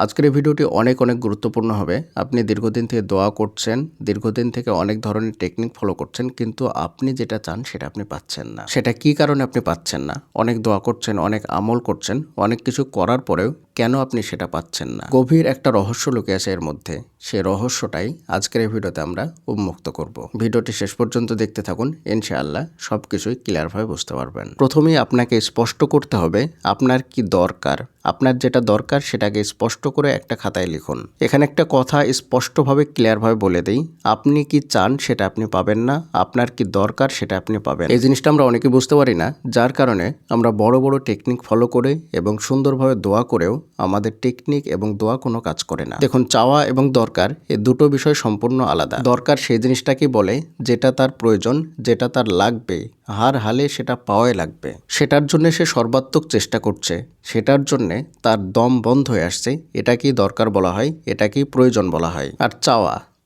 আজকের এই ভিডিওটি অনেক গুরুত্বপূর্ণ হবে। আপনি দীর্ঘদিন থেকে দোয়া করছেন, দীর্ঘদিন থেকে অনেক ধরনের টেকনিক ফলো করছেন, কিন্তু আপনি যেটা চান সেটা আপনি পাচ্ছেন না। সেটা কি কারণে আপনি পাচ্ছেন না? অনেক দোয়া করছেন, অনেক আমল করছেন, অনেক কিছু করার পরেও কেন আপনি সেটা পাচ্ছেন না? গভীর একটা রহস্য লুকিয়ে আছে এর মধ্যে। সেই রহস্যটাই আজকের এই ভিডিওতে আমরা উন্মুক্ত করব। ভিডিওটি শেষ পর্যন্ত দেখতে থাকুন, ইনশাআল্লাহ সবকিছুই ক্লিয়ারভাবে বুঝতে পারবেন। প্রথমেই আপনাকে স্পষ্ট করতে হবে আপনার কি দরকার। আপনার যেটা দরকার সেটাকে স্পষ্ট করে একটা খাতায় লিখুন। এখানে একটা কথা স্পষ্টভাবে ক্লিয়ারভাবে বলে দেই, আপনি কি চান সেটা আপনি পাবেন না, আপনার কি দরকার সেটা আপনি পাবেন। এই জিনিসটা আমরা অনেকে বুঝতে পারি না, যার কারণে আমরা বড় বড় টেকনিক ফলো করে এবং সুন্দরভাবে দোয়া করেও আমাদের টেকনিক এবং দোয়া কোনো কাজ করে না। দেখুন, চাওয়া এবং দরকার এই দুটো বিষয় সম্পূর্ণ আলাদা। দরকার সেই জিনিসটাকে বলে যেটা তার প্রয়োজন, যেটা তার লাগবে, হার হালে সেটা পাওয়াই লাগবে। সেটার জন্য সে সর্বাত্মক চেষ্টা করছে, সেটার জন্যে তার দম বন্ধ হয়ে আসছে। এটাকেই দরকার বলা হয়, এটাকেই প্রয়োজন বলা হয়। আর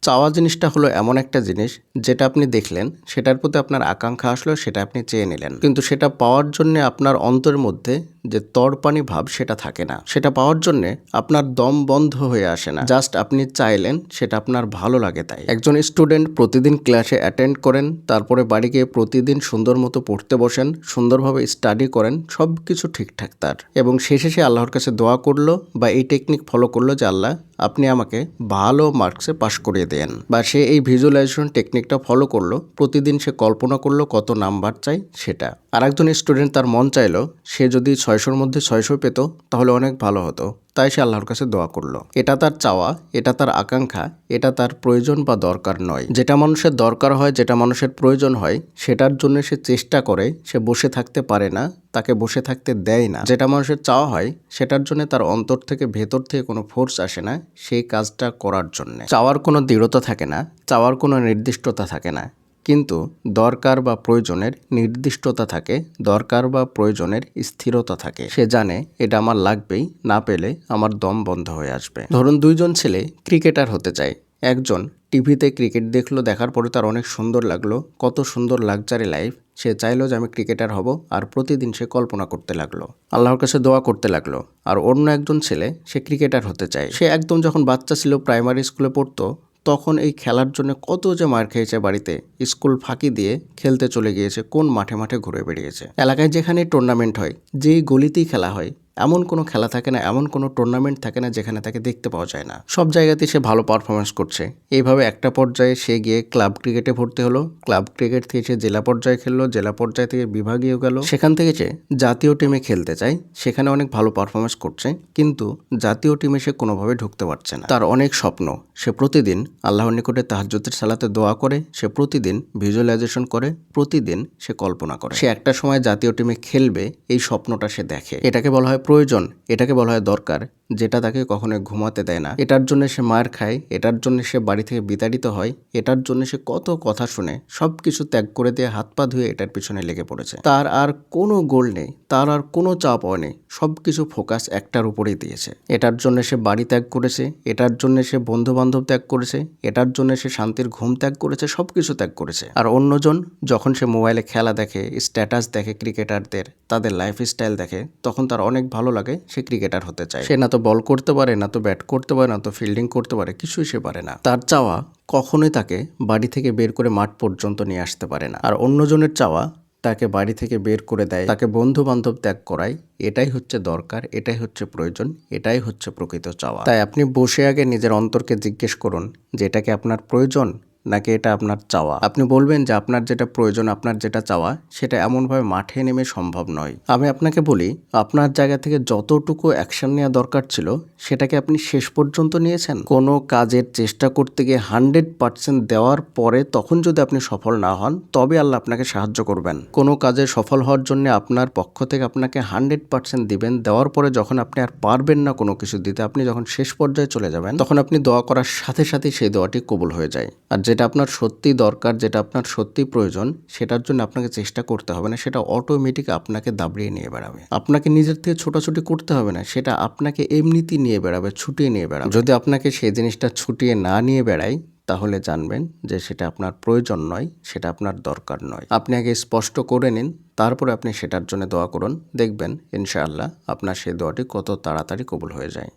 চাওয়া জিনিসটা হলো এমন একটা জিনিস যেটা আপনি দেখলেন, সেটার প্রতি আপনার আকাঙ্ক্ষা আসলো, সেটা আপনি চেয়ে নিলেন, কিন্তু সেটা পাওয়ার জন্য আপনার অন্তরের মধ্যে যে তড়পানি ভাব সেটা থাকে না। সেটা পাওয়ার জন্য আপনার দম বন্ধ হয়ে আসে না, জাস্ট আপনি চাইলেন, সেটা আপনার ভালো লাগে তাই। একজন স্টুডেন্ট প্রতিদিন ক্লাসে অ্যাটেন্ড করেন, তারপরে বাড়ি গিয়ে প্রতিদিন সুন্দর মতো পড়তে বসেন, সুন্দরভাবে স্টাডি করেন, সব কিছু ঠিকঠাক তার, এবং শেষে সে আল্লাহর কাছে দোয়া করলো বা এই টেকনিক ফলো করলো যে আল্লাহ আপনি আমাকে ভালো মার্কসে পাশ করিয়ে দেন, বা সে এই ভিজুয়ালাইজেশন টেকনিকটা ফলো করলো, প্রতিদিন সে কল্পনা করলো কত নাম্বার চাই সেটা। আর একজন স্টুডেন্ট তার মন চাইলো সে যদি 600-র মধ্যে 600 পেত তাহলে অনেক ভালো হতো, তাই সে আল্লাহর কাছে দোয়া করলো। এটা তার চাওয়া, এটা তার আকাঙ্ক্ষা, এটা তার প্রয়োজন বা দরকার নয়। যেটা মানুষের দরকার হয়, যেটা মানুষের প্রয়োজন হয়, সেটার জন্য সে চেষ্টা করে, সে বসে থাকতে পারে না, তাকে বসে থাকতে দেয় না। যেটা মানুষের চাওয়া হয়, সেটার জন্য তার অন্তর থেকে, ভেতর থেকে কোনো ফোর্স আসে না সেই কাজটা করার জন্য। চাওয়ার কোনো দৃঢ়তা থাকে না, চাওয়ার কোনো নির্দিষ্টতা থাকে না, কিন্তু দরকার বা প্রয়োজনের নির্দিষ্টতা থাকে, দরকার বা প্রয়োজনের স্থিরতা থাকে। সে জানে এটা আমার লাগবেই, না পেলে আমার দম বন্ধ হয়ে আসবে। ধরুন, দুইজন ছেলে ক্রিকেটার হতে চায়। একজন টিভিতে ক্রিকেট দেখলো, দেখার পরে তার অনেক সুন্দর লাগলো, কত সুন্দর লাক্সারি লাইফ, সে চাইলো যে আমি ক্রিকেটার হব, আর প্রতিদিন সে কল্পনা করতে লাগলো, আল্লাহর কাছে দোয়া করতে লাগলো। আর অন্য একজন ছেলে সে ক্রিকেটার হতে চায়। সে একদম যখন বাচ্চা ছিল, প্রাইমারি স্কুলে পড়তো, তখন এই খেলার জন্য কত যে মার খেয়েছে, বাড়িতে স্কুল ফাঁকি দিয়ে খেলতে চলে গিয়েছে, কোন মাঠে মাঠে ঘুরে বেরিয়েছে। এলাকায় যেখানে টুর্নামেন্ট হয়, যেই গলিতেই খেলা হয়, এমন কোনো খেলা থাকে না, এমন কোনো টুর্নামেন্ট থাকে না যেখানে তাকে দেখতে পাওয়া যায় না। সব জায়গাতেই সে ভালো পারফরমেন্স করছে। এইভাবে একটা পর্যায়ে সে গিয়ে ক্লাব ক্রিকেটে ভর্তি হলো, ক্লাব ক্রিকেট থেকে সে জেলা পর্যায়ে খেললো, জেলা পর্যায় থেকে বিভাগীয় গেল, সেখান থেকে সে জাতীয় টিমে খেলতে চায়, সেখানে অনেক ভালো পারফরমেন্স করছে, কিন্তু জাতীয় টিমে সে কোনোভাবে ঢুকতে পারছে না। তার অনেক স্বপ্ন, সে প্রতিদিন আল্লাহর নিকটে তাহাজ্জুদের সালাতে দোয়া করে, সে প্রতিদিন ভিজুয়ালাইজেশন করে, প্রতিদিন সে কল্পনা করে সে একটা সময় জাতীয় টিমে খেলবে, এই স্বপ্নটা সে দেখে। এটাকে বলা হয় প্রয়োজন, এটাকে বলা হয় দরকার, যেটা তাকে কখনো ঘুমাতে দেয় না। এটার জন্য সে মার খায়, এটার জন্য সে বাড়ি থেকে বিতাড়িত হয়, এটার জন্য সে কত কথা শুনে, সবকিছু ত্যাগ করে দিয়ে হাত পা ধুয়ে এটার পিছনে লেগে পড়েছে। তার আর কোনো গোল নেই, তার আর কোনো চাপ নেই, সবকিছু ফোকাস একটার উপরেই দিয়েছে। এটার জন্য সে বাড়ি ত্যাগ করেছে, এটার জন্য সে বন্ধু বান্ধব ত্যাগ করেছে, এটার জন্য সে শান্তির ঘুম ত্যাগ করেছে, সবকিছু ত্যাগ করেছে। আর অন্যজন যখন সে মোবাইলে খেলা দেখে, স্ট্যাটাস দেখে ক্রিকেটারদের, তাদের লাইফস্টাইল দেখে, তখন তার অনেক ভালো লাগে, সে ক্রিকেটার হতে চায়। সে না তো বল করতে পারে, না তো ব্যাট করতে পারে, না তো ফিল্ডিং করতে পারে, কিছুই সে পারে না। তার চাওয়া কখনোই তাকে বাড়ি থেকে বের করে মাঠ পর্যন্ত নিয়ে আসতে পারে না। আর অন্যজনের চাওয়া তাকে বাড়ি থেকে বের করে দেয়, তাকে বন্ধু বান্ধব ত্যাগ করায়। এটাই হচ্ছে দরকার, এটাই হচ্ছে প্রয়োজন, এটাই হচ্ছে প্রকৃত চাওয়া। তাই আপনি বসে আগে নিজের অন্তরকে জিজ্ঞেস করুন যে এটা কি আপনার প্রয়োজন নাকি এটা আপনার চাওয়া। আপনি বলবেন যে আপনার যেটা প্রয়োজন, আপনার যেটা চাওয়া, সেটা এমনভাবে মাঠে নেমে সম্ভব নয়। আমি আপনাকে বলি, আপনার জায়গা থেকে যতটুকু অ্যাকশন নেওয়া দরকার ছিল, সেটাকে আপনি শেষ পর্যন্ত নিয়েছেন? কোনো কাজের চেষ্টা করতে গিয়ে 100% দেওয়ার পরে তখন যদি আপনি সফল না হন, তবে আল্লাহ আপনাকে সাহায্য করবেন। কোনো কাজে সফল হওয়ার জন্য আপনার পক্ষ থেকে আপনাকে 100% দিবেন, দেওয়ার পরে যখন আপনি আর পারবেন না কোনো কিছু দিতে, আপনি যখন শেষ পর্যায়ে চলে যাবেন, তখন আপনি দোয়া করার সাথে সাথেই সেই দোয়াটি কবুল হয়ে যায়। আর যেটা আপনার সত্যি দরকার, যেটা আপনার সত্যি প্রয়োজন, সেটার জন্য আপনাকে চেষ্টা করতে হবে না, সেটা অটোমেটিক আপনাকে দাবড়িয়ে নিয়ে বেড়াবে। আপনাকে নিজের থেকে ছোটাছুটি করতে হবে না, সেটা আপনাকে এমনিতেই নিয়ে বেড়াবে, ছুটিয়ে নিয়ে বেড়াবে। যদি আপনাকে সেই জিনিসটা ছুটিয়ে না নিয়ে বেড়ায়, তাহলে জানবেন যে সেটা আপনার প্রয়োজন নয়, সেটা আপনার দরকার নয়। আপনি আগে স্পষ্ট করে নিন, তারপরে আপনি সেটার জন্য দোয়া করুন, দেখবেন ইনশাআল্লাহ আপনার সেই দোয়াটি কত তাড়াতাড়ি কবুল হয়ে যায়।